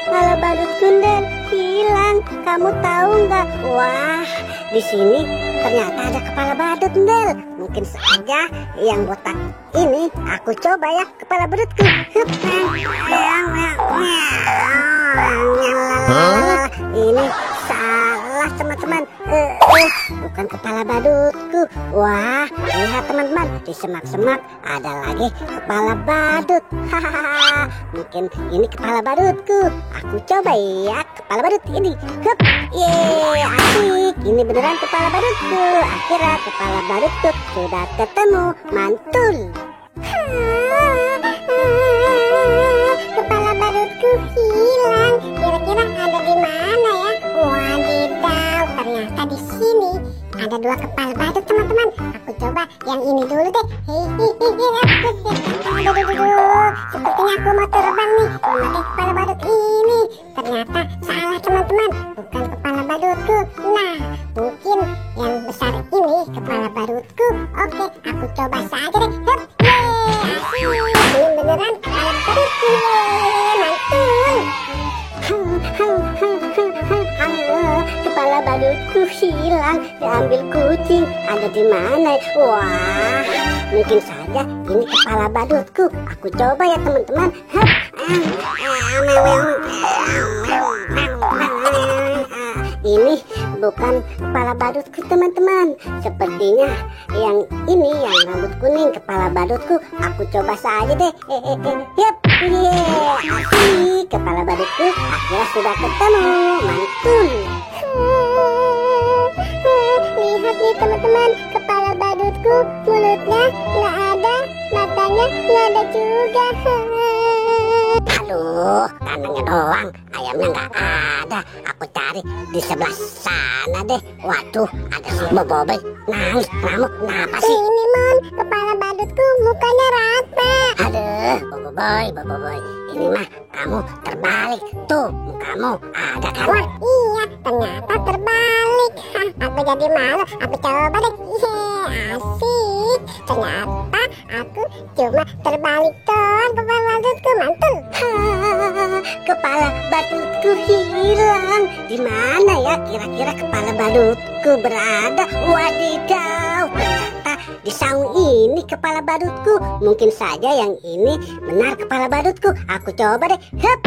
kepala badutku Del hilang. Kamu tahu nggak? Wah, di sini ternyata ada kepala badut Del. Mungkin saja yang botak ini aku coba ya kepala badutku. Ini salah teman-teman. Bukan kepala badutku. Wah, lihat teman-teman, di semak-semak ada lagi kepala badut. Hahaha, mungkin ini kepala badutku. Aku coba ya kepala badut ini. Hup, yeay, asik. Ini beneran kepala badutku. Akhirnya kepala badutku sudah ketemu. Mantul. Kepala badutku hilang. Kira-kira ada di mana ya? Wadidaw, ternyata di sini ada dua kepala badut teman-teman. Aku coba yang ini dulu deh. Sepertinya aku mau terbang nih memakai kepala badut ini. Ternyata salah teman-teman, bukan kepala badutku. Nah, mungkin yang besar ini kepala badutku. Oke, aku coba saja deh. Hup, yeay, asik. Ini beneran kepala badutku. Mantul. Kepala badutku hilang, diambil kucing. Ada di mana? Wah, mungkin saja ini kepala badutku. Aku coba ya teman-teman. Ini bukan kepala badutku teman-teman. Sepertinya yang ini yang rambut kuning kepala badutku. Aku coba saja deh. Yap, asik. Kepala badutku akhirnya sudah ketemu. Mantul. Lihat nih teman-teman, kepala badutku, mulutnya nggak ada, matanya nggak ada juga. Aduh, kandangnya doang, ayamnya nggak ada. Aku cari di sebelah sana deh. Waduh, ada si Boboiboy nangis, ngamuk, kenapa sih? Ini Mon, kepala badutku mukanya rata. Aduh, Boboiboy, ini mah kamu terbalik. Tuh, mukamu ada kan? Wah, iya, ternyata terbalik. Aku jadi malu, aku coba deh. Asik. Ternyata aku cuma terbalik doang kepala badutku. Mantul. Kepala badutku hilang. Di mana ya kira-kira kepala badutku berada? Wadidaw, ternyata di saung ini kepala badutku. Mungkin saja yang ini benar kepala badutku. Aku coba deh. Hup.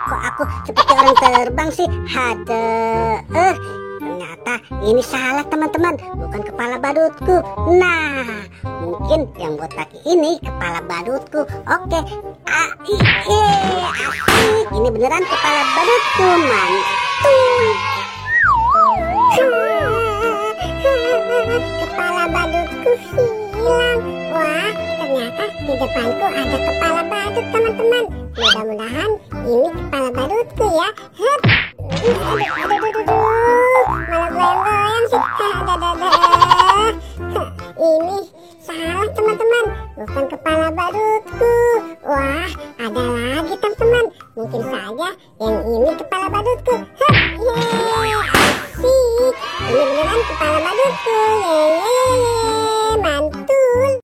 Kok aku seperti orang terbang sih? Ternyata ini salah teman-teman, bukan kepala badutku. Nah, mungkin yang botak ini kepala badutku. Oke, asik. Ini beneran kepala badutku. Mantul. Kepala badutku hilang. Wah, ternyata di depanku ada kepala badut teman-teman. Mudah-mudahan ini kepala badutku ya. Hup. Malah goyang-goyang sih. Ini salah teman-teman, bukan kepala badutku. Wah, ada lagi teman-teman. Mungkin saja yang ini kepala